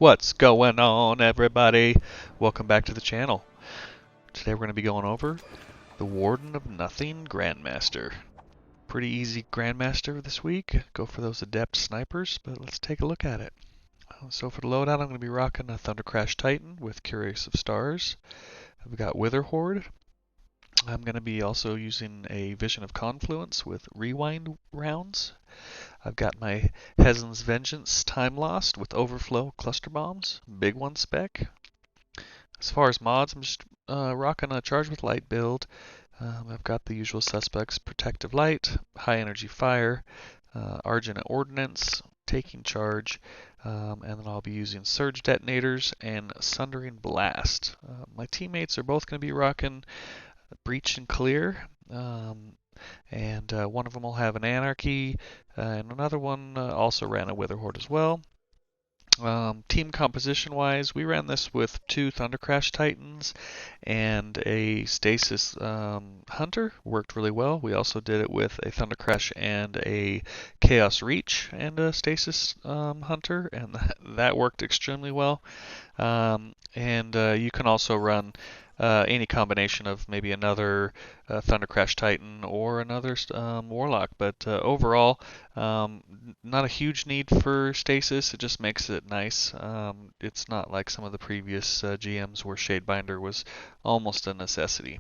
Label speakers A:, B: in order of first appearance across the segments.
A: What's going on, everybody? Welcome back to the channel. Today we're going to be going over the Warden of Nothing Grandmaster. Pretty easy Grandmaster this week. Go for those adept snipers, but let's take a look at it. So for the loadout, I'm going to be rocking a Thundercrash Titan with Curious of Stars. I've got Wither Horde. I'm going to be also using a Vision of Confluence with Rewind rounds. I've got my Hezen's Vengeance Time Lost with Overflow Cluster Bombs, big one spec. As far as mods, I'm just rocking a Charge with Light build. I've got the usual suspects: Protective Light, High Energy Fire, Argent Ordnance, Taking Charge, and then I'll be using Surge Detonators and Sundering Blast. My teammates are both going to be rocking Breach and Clear. And one of them will have an Anarchy, and another one also ran a Wither Horde as well. Team composition wise, we ran this with two Thundercrash Titans and a Stasis Hunter. Worked really well. We also did it with a Thundercrash and a Chaos Reach and a Stasis Hunter, and that worked extremely well. You can also run any combination of maybe another Thundercrash Titan or another Warlock, but overall, not a huge need for stasis. It just makes it nice. It's not like some of the previous GMs where Shadebinder was almost a necessity.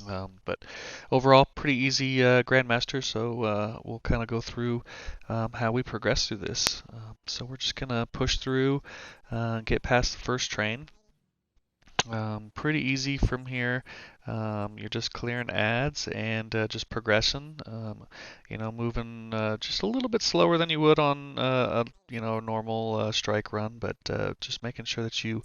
A: But overall, pretty easy Grandmaster, so we'll kind of go through how we progress through this. So we're just going to push through, get past the first train. Pretty easy from here. You're just clearing ads and just progressing. Moving just a little bit slower than you would on a normal strike run, but just making sure that you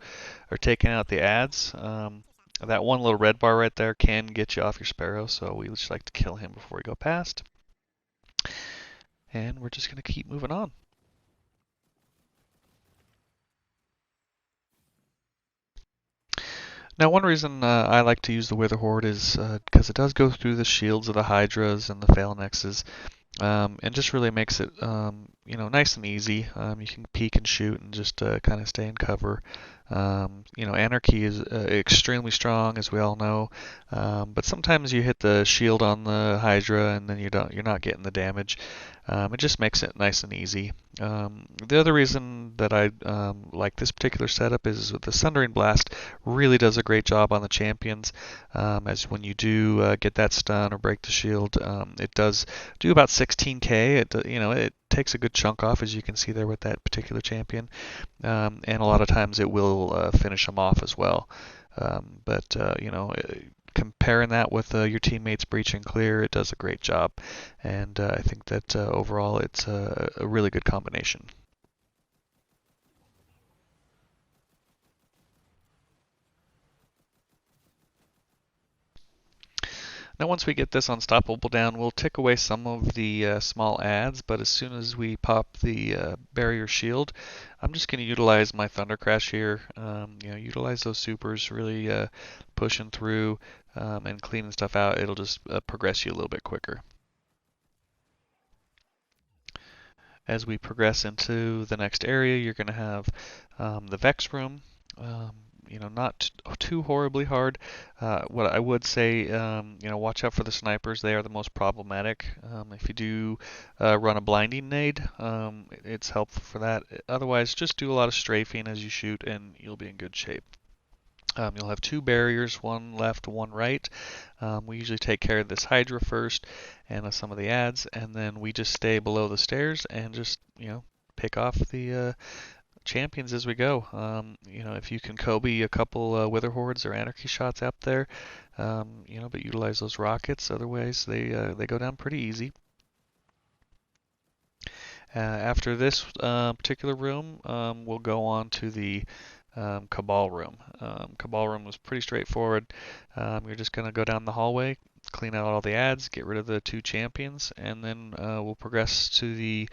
A: are taking out the ads. That one little red bar right there can get you off your Sparrow, so we just like to kill him before we go past. And we're just going to keep moving on. Now, one reason I like to use the Wither Horde is because it does go through the shields of the Hydras and the Phalanxes, and just really makes it, nice and easy. You can peek and shoot and just kind of stay in cover. Anarchy is extremely strong, as we all know, but sometimes you hit the shield on the Hydra and then you're not getting the damage. It just makes it nice and easy. The other reason that I like this particular setup is the Sundering Blast really does a great job on the champions. As when you do get that stun or break the shield, it does do about 16k. It takes a good chunk off, as you can see there with that particular champion, and a lot of times it will finish them off as well. Comparing that with your teammates Breach and Clear, it does a great job, and I think that overall it's a really good combination. Now once we get this unstoppable down, we'll tick away some of the small ads, but as soon as we pop the barrier shield, I'm just going to utilize my Thundercrash here. Utilize those supers, really pushing through and cleaning stuff out. It'll just progress you a little bit quicker. As we progress into the next area, you're going to have the Vex Room. Not too horribly hard. What I would say, watch out for the snipers. They are the most problematic. If you do run a blinding nade, it's helpful for that. Otherwise, just do a lot of strafing as you shoot, and you'll be in good shape. You'll have two barriers, one left, one right. We usually take care of this Hydra first and some of the ads, and then we just stay below the stairs and just, pick off the champions as we go. If you can Kobe a couple Wither Hordes or Anarchy shots out there, but utilize those rockets. Otherwise, they go down pretty easy. After this particular room, we'll go on to the Cabal Room. Cabal Room was pretty straightforward. You're just going to go down the hallway, clean out all the ads, get rid of the two champions, and then we'll progress to the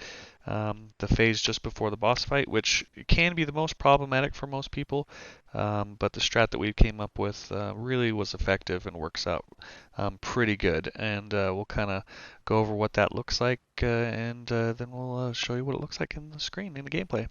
A: phase just before the boss fight, which can be the most problematic for most people, but the strat that we came up with really was effective and works out pretty good. And we'll kind of go over what that looks like, and then we'll show you what it looks like in the screen, in the gameplay.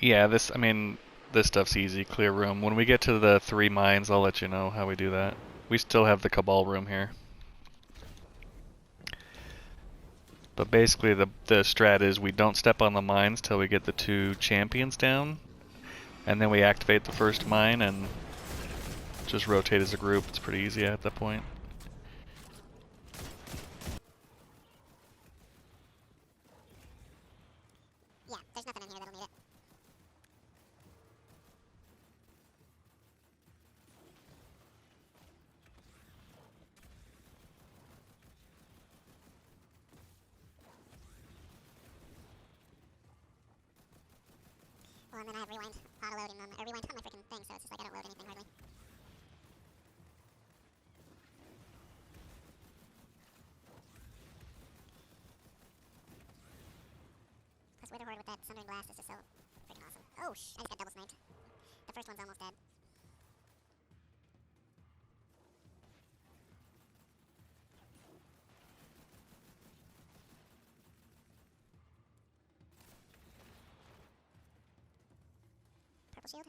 A: Yeah, I mean, this stuff's easy, clear room. When we get to the 3 mines, I'll let you know how we do that. We still have the Cabal Room here. But basically the strat is we don't step on the mines till we get the 2 champions down, and then we activate the first mine and just rotate as a group. It's pretty easy at that point.
B: Yeah, there's nothing in here that'll need it. Well, and then I have rewind auto-loading them, or rewind on my freaking thing, so it's just like I don't load anything hardly. Plus Witherhoard with that Sundering Blast is just so freaking awesome. Oh, I just got double sniped. The first one's almost dead. Purple shield.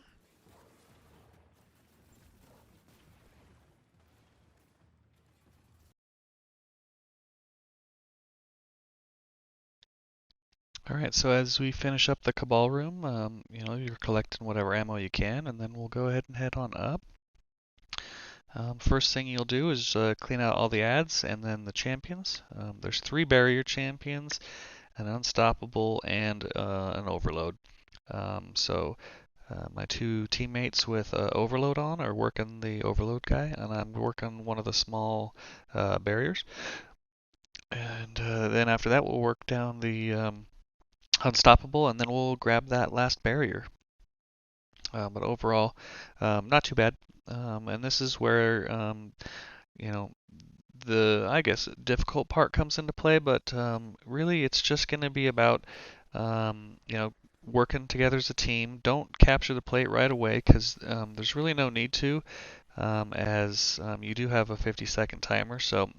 A: Alright, so as we finish up the Cabal Room, you're collecting whatever ammo you can, and then we'll go ahead and head on up. First thing you'll do is clean out all the ads and then the champions. There's 3 barrier champions, an unstoppable, and an overload. My 2 teammates with overload on are working the overload guy, and I'm working one of the small barriers. And then after that, we'll work down the unstoppable, and then we'll grab that last barrier. But overall, not too bad. And this is where you know the, I guess, difficult part comes into play, but really it's just going to be about working together as a team. Don't capture the plate right away because there's really no need to, as you do have a 50-second timer. So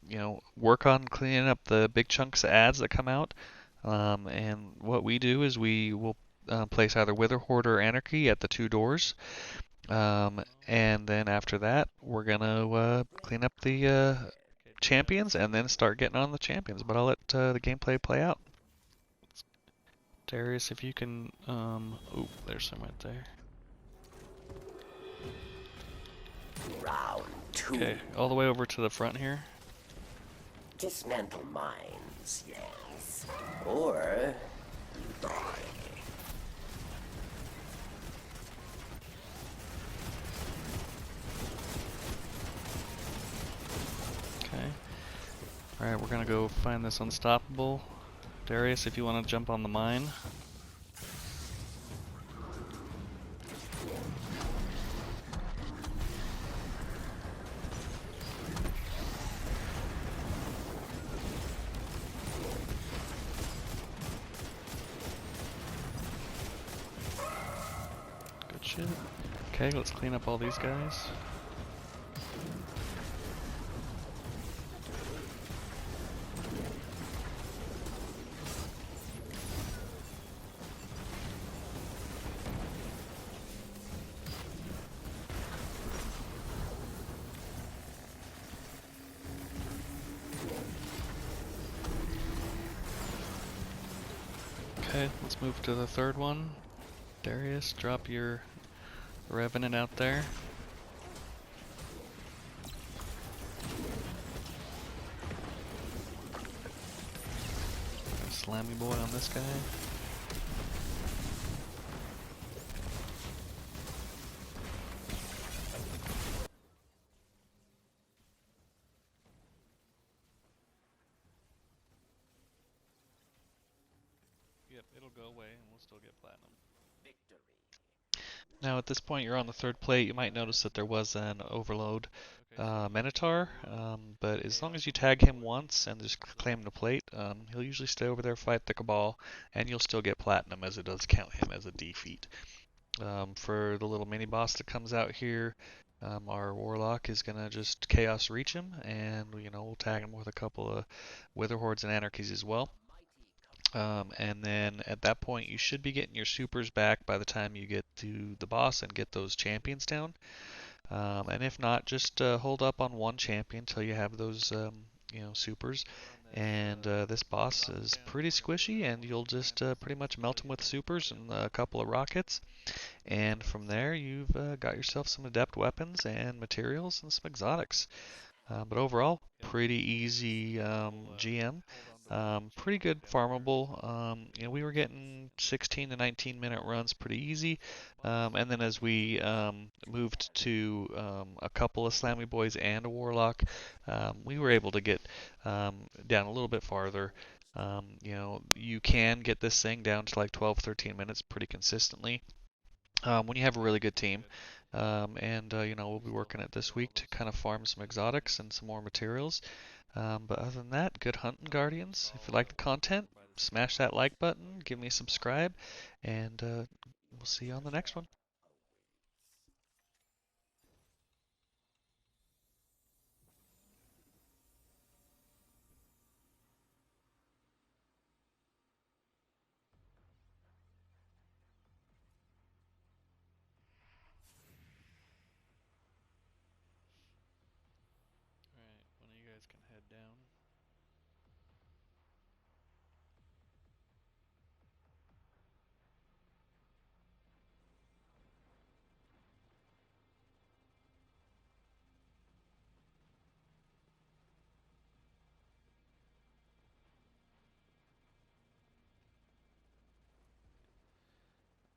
A: work on cleaning up the big chunks of ads that come out. And what we do is we will place either Witherhoard or Anarchy at the 2 doors. And then after that, we're gonna clean up the champions and then start getting on the champions. But I'll let the gameplay play out. Darius, if you can, oh, there's some right there.
C: Round 2.
A: Okay, all the way over to the front here.
C: Dismantle mines, yes. Or die.
A: Okay. Alright, we're gonna go find this unstoppable. Darius, if you want to jump on the mine. Good shit. Okay, let's clean up all these guys. Okay, let's move to the 3rd one. Darius, drop your Revenant out there. Slammy boy on this guy. Yep, it'll go away and we'll still get platinum.
C: Victory.
A: Now at this point you're on the 3rd plate. You might notice that there was an overload Minotaur, but as long as you tag him once and just claim the plate, he'll usually stay over there, fight the Cabal, and you'll still get platinum, as it does count him as a defeat. For the little mini boss that comes out here, our Warlock is gonna just Chaos Reach him, and we'll tag him with a couple of Witherhordes and Anarchies as well. And then at that point, you should be getting your supers back by the time you get to the boss and get those champions down. And if not, just hold up on one champion till you have those, supers. And this boss is pretty squishy, and you'll just pretty much melt him with supers and a couple of rockets. And from there, you've got yourself some adept weapons and materials and some exotics. But overall, pretty easy GM. Pretty good farmable. We were getting 16 to 19-minute runs pretty easy. And then as we moved to a couple of Slammy Boys and a Warlock, we were able to get down a little bit farther. You can get this thing down to like 12, 13 minutes pretty consistently when you have a really good team. And we'll be working it this week to kind of farm some exotics and some more materials. But other than that, good hunting, Guardians. If you like the content, smash that like button, give me a subscribe, and we'll see you on the next one. Alright, one of you guys can head down.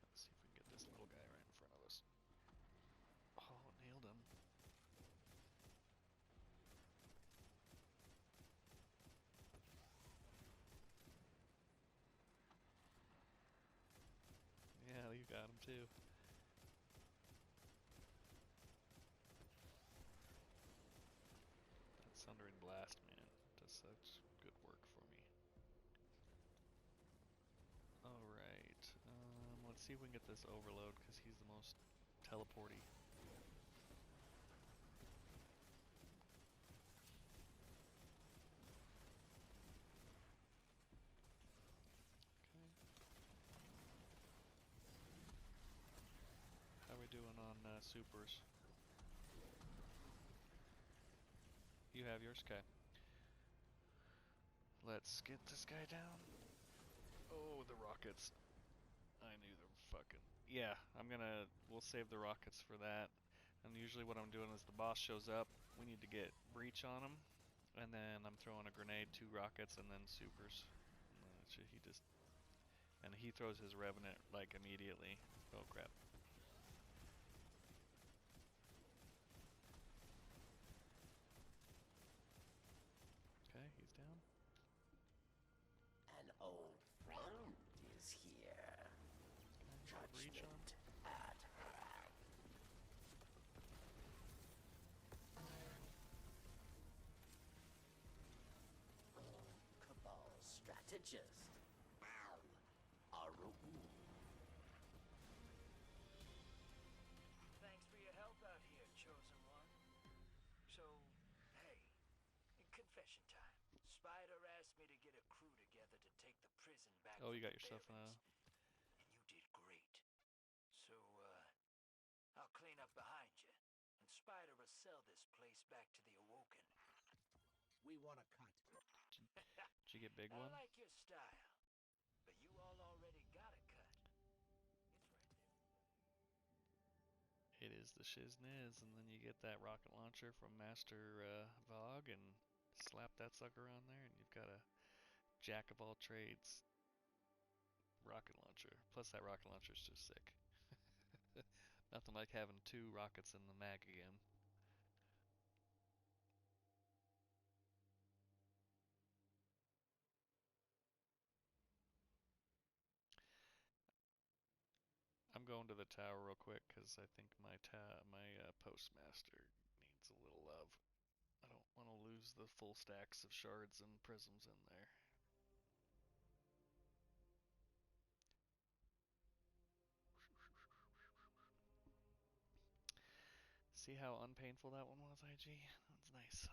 A: Let's see if we can get this little guy right in front of us. Oh, nailed him. Yeah, you got him too. That Sundering Blast, man, does such good work for me. Alright, let's see if we can get this Overload, because he's the most teleporty. Okay. How we doing on supers? You have yours, okay. Let's get this guy down. Oh, the rockets. I knew they were fucking... Yeah, we'll save the rockets for that. And usually what I'm doing is the boss shows up, we need to get breach on him, and then I'm throwing a grenade, 2 rockets, and then supers. And then and he throws his Revenant, like, immediately. Oh, crap. Okay, he's down.
C: An old friend is here.
A: Okay, breach on.
C: Judgment at hand. Cabal strategist. Aru.
D: Thanks for your help out here, Chosen One. So, hey, confession time. Spider asked me to get a crew together to take the prison back
A: Oh,
D: from
A: you got
D: the
A: yourself in a...
D: barons, and you did great. So, I'll clean up behind you, and Spider will sell this place back to the Awoken.
E: We want a cut.
A: Did you get big
D: I
A: one?
D: like your style, but you all already got a cut. It's right there.
A: It is the shizniz, and then you get that rocket launcher from Master Vogue and slap that sucker on there, and you've got a jack of all trades rocket launcher. Plus, that rocket launcher is just sick. Nothing like having 2 rockets in the mag again. I'm going to the tower real quick because I think my postmaster needs a little love. I don't want to lose the full stacks of shards and prisms in there. See how unpainful that one was, IG? That's nice.